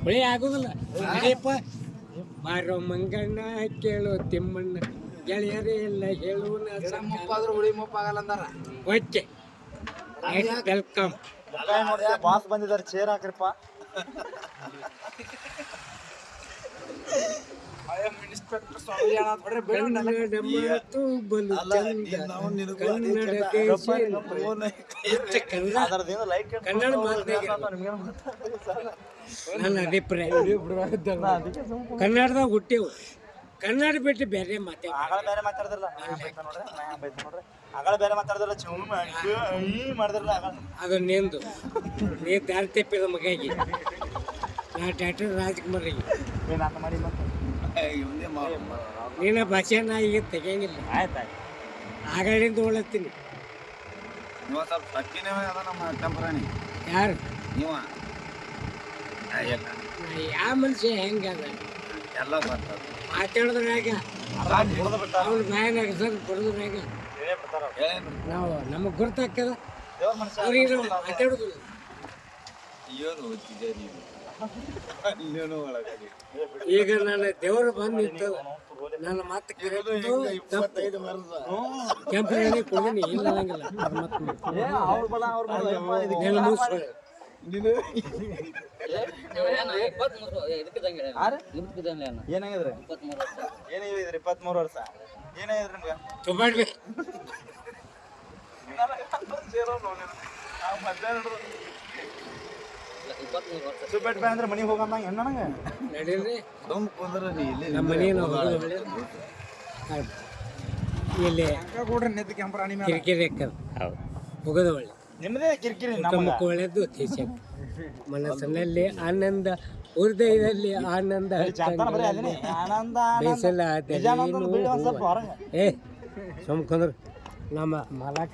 ಹುಳಿ ಆಗುದಿಲ್ಲ ಅದೇಪ್ಪ ಬಾರೋ ಮಂಗಣ್ಣ ಕೇಳು ತಿಮ್ಮಣ್ಣ ಗೆಳೆಯರೇ ಎಲ್ಲ ಹೇಳು ಮುಪ್ಪಾದ್ರೂ ಹುಳಿ ಮುಪ್ಪಾಗಲ್ಲ ಅಂದಾರ. Okay welcome. ಬಾಸ್ ಬಂದಿದ್ದಾರೆ, ಚೇರ್ ಹಾಕ್ರಿಪ್ಪ. ಕನ್ನಡ ಮಾತು ಬಲು ಚಂದ, ಕನ್ನಡ ದೇಶ ಕನ್ನಡ ನನ್ನ ಅಭಿಪ್ರಾಯ. ಕನ್ನಡದಾಗ ಹುಟ್ಟೇವು, ಕನ್ನಡ ಬಿಟ್ಟು ಬೇರೆ ಬೇರೆ ಮಾತಾಡ್ದಿಲ್ಲ ಆಗಳ ಬೇರೆ ಮಾತಾಡ್ದಿಲ್ಲ ಮಾಡಿದ್ರಲ್ಲ ಅದು ನಿಂದು ನೀ ದಾರಿ ತೆಪ್ಪಿದ ಮಗಾಗಿ. ನಾ ಡಾಕ್ಟರ್ ರಾಜ್ಕುಮಾರಿಗೆ ನೀನ ಭಾಷೆನ ಈಗ ತೆಗಿಯಂಗಿಲ್ಲ. ಆಯ್ತಾಯ್ತು, ಆಗಳಿಂದ ಓಡತ್ತೀನಿ. ಸ್ವಲ್ಪ ತಕ್ಕಿನೇ ಅದ ನಮ್ಮ ಟೆಂಪರಾಣಿ. ಯಾರು ನೀವ ಯಾವ ಮನುಷ್ಯ ಹೆಂಗದ ಎಲ್ಲ ಬರ್ತದ ಮಾತಾಡೋದ್ರಾಗ ಅವ್ನ ಬಾಯನಾಗ ಸರ್ ಬರೋದ್ರಾಗ ನಾವು ನಮಗೆ ಗೊತ್ತಾಗ್ತದ. ಅವ್ರಿಗೆ ನಾವು ಮಾತಾಡೋದಿಲ್ಲ. ಏನು ಓದ್ತಿದ್ದೆ ನೀವು? ಅಲ್ಲೇನೋ ಒಳಗಾಗಿ ಈಗ ನನ್ನ ದೇವರು ಬಂದು ನಿಂತದ, ನನ್ನ ಮಾತು ಕೆಂಪು ಕೊಡೀನಿ ಇಲ್ಲ ಅನ್ನಂಗಿಲ್ಲ. ಏನಾಗಿದ್ರಿ? ಏನಾಗಿದ್ರಿ? 23 ವರ್ಷ ಏನಾಗಿದ್ರಿ ನಿಮ್ಗೆ? ತುಂಬಾಡ್ರಿ ಸುಬ್ಬೆಟ್ ಬೇ ಅಂದ್ರೆ ಮನೆಗೆ ಹೋಗಂದ ಹೆಣ್ಣಂಗೆ ನಡೀರಿ ಕುಂದ್ರೆ ಇಲ್ಲಿ ನಮ್ಮ ಮನೆಗೆ ನಾವು ಇಲ್ಲಿ ಕಿರಿಕಿರಿ ಹಾಕದು ಹೋಗೋದು ಒಳ್ಳೆ. ನಿಮ್ಮದೇ ಕಿರಿಕಿರಿ. ಮುಖ ಒಳ್ಳೆದ್ದು ದೇಶ ಮನಸ್ಸಿನಲ್ಲಿ ಆನಂದ, ಹೃದಯದಲ್ಲಿ ಆನಂದ ಬೇಸಲ್ಲ. ಏ ಸುಮ್ಕೊಂಡ್ರು ನಮ್ಮ ಮಾಲಾಕ